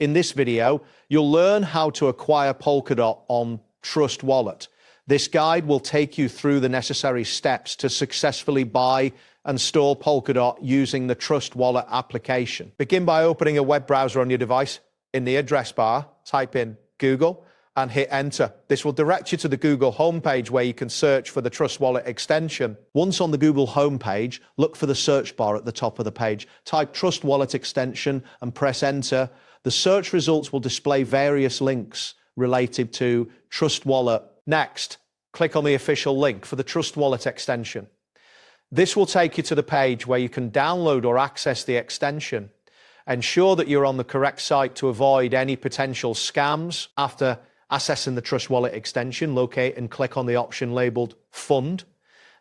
In this video, you'll learn how to acquire Polkadot on Trust Wallet. This guide will take you through the necessary steps to successfully buy and store Polkadot using the Trust Wallet application. Begin by opening a web browser on your device. In the address bar, type in Google and hit enter. This will direct you to the Google homepage where you can search for the Trust Wallet extension. Once on the Google homepage, look for the search bar at the top of the page. Type Trust Wallet extension and press enter. The search results will display various links related to Trust Wallet. Next, click on the official link for the Trust Wallet extension. This will take you to the page where you can download or access the extension. Ensure that you're on the correct site to avoid any potential scams. After accessing the Trust Wallet extension, locate and click on the option labeled Fund.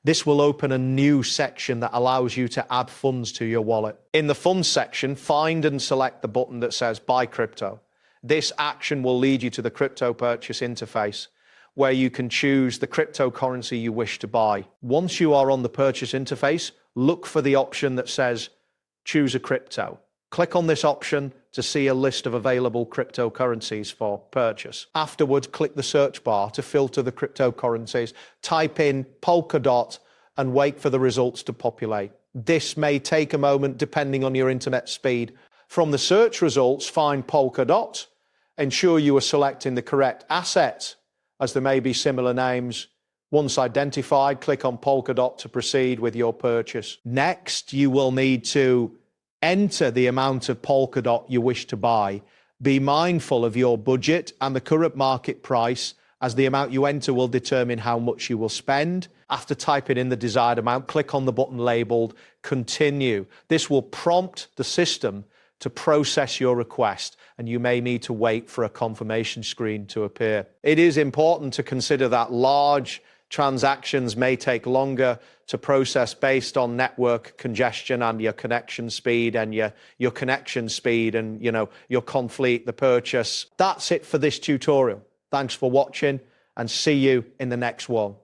This will open a new section that allows you to add funds to your wallet. In the Funds section, find and select the button that says Buy Crypto. This action will lead you to the crypto purchase interface, where you can choose the cryptocurrency you wish to buy. Once you are on the purchase interface, look for the option that says Choose a Crypto. Click on this option to see a list of available cryptocurrencies for purchase. Afterwards, click the search bar to filter the cryptocurrencies. Type in Polkadot and wait for the results to populate. This may take a moment depending on your internet speed. From the search results, find Polkadot. Ensure you are selecting the correct asset, as there may be similar names. Once identified, click on Polkadot to proceed with your purchase. Next, you will need to enter the amount of Polkadot you wish to buy. Be mindful of your budget and the current market price, as the amount you enter will determine how much you will spend. After typing in the desired amount, click on the button labeled Continue. This will prompt the system to process your request, and you may need to wait for a confirmation screen to appear. It is important to consider that large transactions may take longer to process based on network congestion and your connection speed and your connection speed and your complete the purchase. That's it for this tutorial. Thanks for watching and see you in the next one.